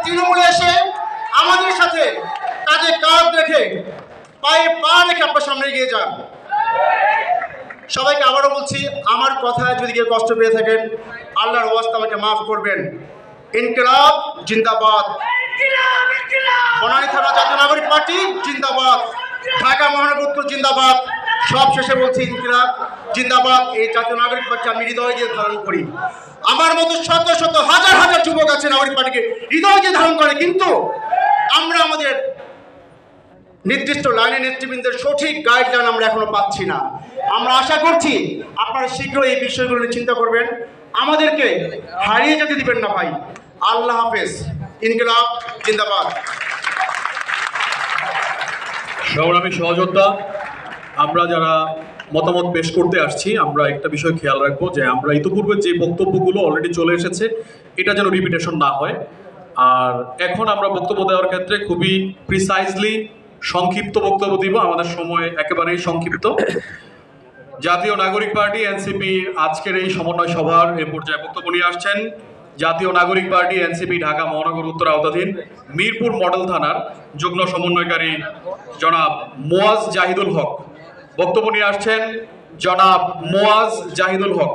তৃণমূলে এসে আমাদের সাথে কাঁধে কাঁধ রেখে পায়ে পা রেখে আপনার সামনে এগিয়ে যান। সবাইকে আবারও বলছি, আমার কথায় যদি কেউ কষ্ট পেয়ে থাকেন আল্লাহর ওয়াস্তে আমাকে মাফ করবেন। ইনকিলাব জিন্দাবাদ, বনানী থানা জাতীয় নাগরিক পার্টি জিন্দাবাদ, ঢাকা মহানগর উত্তর জিন্দাবাদ। সব শেষে বলছি ইনকিলাব জিন্দাবাদ। এই জাতীয় নাগরিক পার্টি আমি হৃদয় দিয়ে ধারণ করি। আমার মতো শত শত হাজার হাজার যুবক আছে নাগরিক পার্টিকে হৃদয় দিয়ে ধারণ করে, কিন্তু আমরা আমাদের নির্দিষ্ট লাইনে নেতৃবৃন্দের সঠিক গাইডলাইন আমরা এখনো পাচ্ছি না। আমরা আশা করছি আপনারা শীঘ্রই এই বিষয়গুলো নিয়ে চিন্তা করবেন, আমাদেরকে হারিয়ে যেতে দিবেন না ভাই। আল্লাহ হাফেজ। ইনকিলাব জিন্দাবাদ। সংগ্রামী সহযোদ্ধা, আমরা যারা মতামত পেশ করতে আসছি আমরা একটা বিষয় খেয়াল রাখবো যে আমরা ইতিপূর্বে যে বক্তব্যগুলো অলরেডি চলে এসেছে এটা যেন রিপিটেশন না হয়। আর এখন আমরা বক্তব্য দেওয়ার ক্ষেত্রে খুবই প্রিসাইজলি সংক্ষিপ্ত বক্তব্য দিব, আমাদের সময় একেবারেই সংক্ষিপ্ত। জাতীয় নাগরিক পার্টি এনসিপি আজকের এই সমন্বয় সভার এ পর্যায়ে বক্তব্য নিয়ে আসছেন জাতীয় নাগরিক পার্টি এনসিপি ঢাকা মহানগর উত্তর আওতাধীন মিরপুর মডেল থানার যুগ্ম সমন্বয়কারী জনাব মোয়াজ জাহিদুল হক। বক্তব্য নিয়ে আসছেন জনাব মোয়াজ জাহিদুল হক।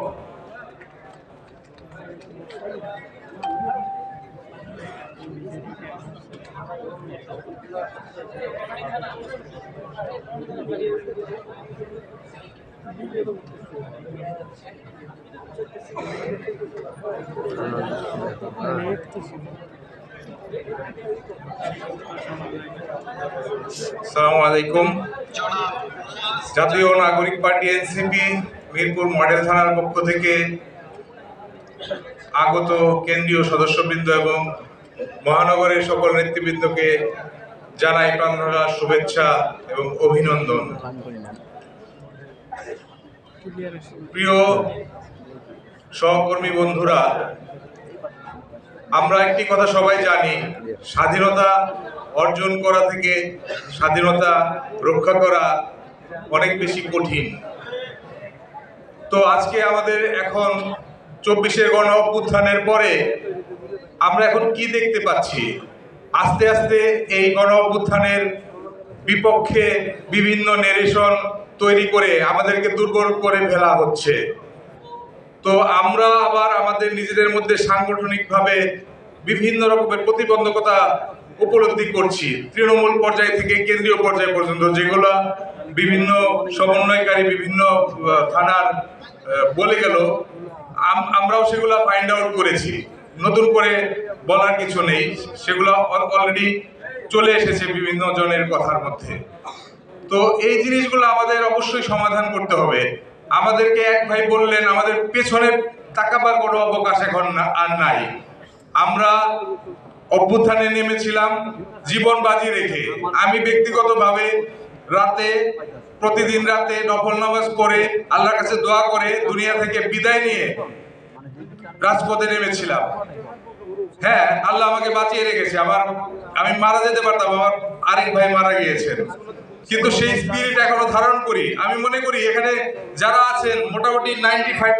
আসসালামু আলাইকুম। জাতীয় নাগরিক পার্টি এনসিপি মিরপুর মডেল থানার পক্ষ থেকে আগত কেন্দ্রীয় সদস্যবৃন্দ এবং মহানগরের সকল নেতৃবৃন্দকে জানাই প্রাণঢালা শুভেচ্ছা এবং অভিনন্দন। প্রিয় সহকর্মী বন্ধুরা, আমরা একটি কথা সবাই জানি, স্বাধীনতা অর্জন করা থেকে স্বাধীনতা রক্ষা করা অনেক বেশি কঠিন। তো আজকে আমাদের এখন 24-এর গণ অভ্যুত্থানের পরে আমরা এখন কি দেখতে পাচ্ছি? আস্তে আস্তে এই গণ অভ্যুত্থানের বিপক্ষে বিভিন্ন নেরেশন তৈরি করে আমাদেরকে দুর্বল করে ফেলা হচ্ছে। তো আমরা আবার আমাদের নিজেদের মধ্যে সাংগঠনিকভাবে বিভিন্ন রকমের প্রতিবন্ধকতা উপলব্ধি করছি, তৃণমূল পর্যায় থেকে কেন্দ্রীয় পর্যায় পর্যন্ত, যেগুলো বিভিন্ন সমন্বয়কারী বিভিন্ন থানার বলে গেল, আমরাও সেগুলো ফাইন্ড আউট করেছি। নতুন করে বলার কিছু নেই, সেগুলো অলরেডি চলে এসেছে বিভিন্ন জনের কথার মধ্যে। তো এই জিনিসগুলো আমাদের অবশ্যই সমাধান করতে হবে। আমাদেরকে এক ভাই বললেন আমাদের পেছনে তাকাবার কোনো অবকাশ এখন আর নাই। আমরা অভ্যুত্থানে নেমেছিলাম জীবন বাজি রেখে। আমি ব্যক্তিগতভাবে প্রতিদিন রাতে নফল নামাজ পড়ে আল্লাহর কাছে দোয়া করে দুনিয়া থেকে বিদায় নিয়ে রাজপথে নেমেছিলাম। হ্যাঁ, আল্লাহ আমাকে বাঁচিয়ে রেখেছে। আমি মারা যেতে পারতাম, আমার আরেক ভাই মারা গিয়েছেন, কিন্তু সেই স্পিরিট এখনো ধারণ করি। আমি মনে করি এখানে যারা আছেন মোটামুটি 95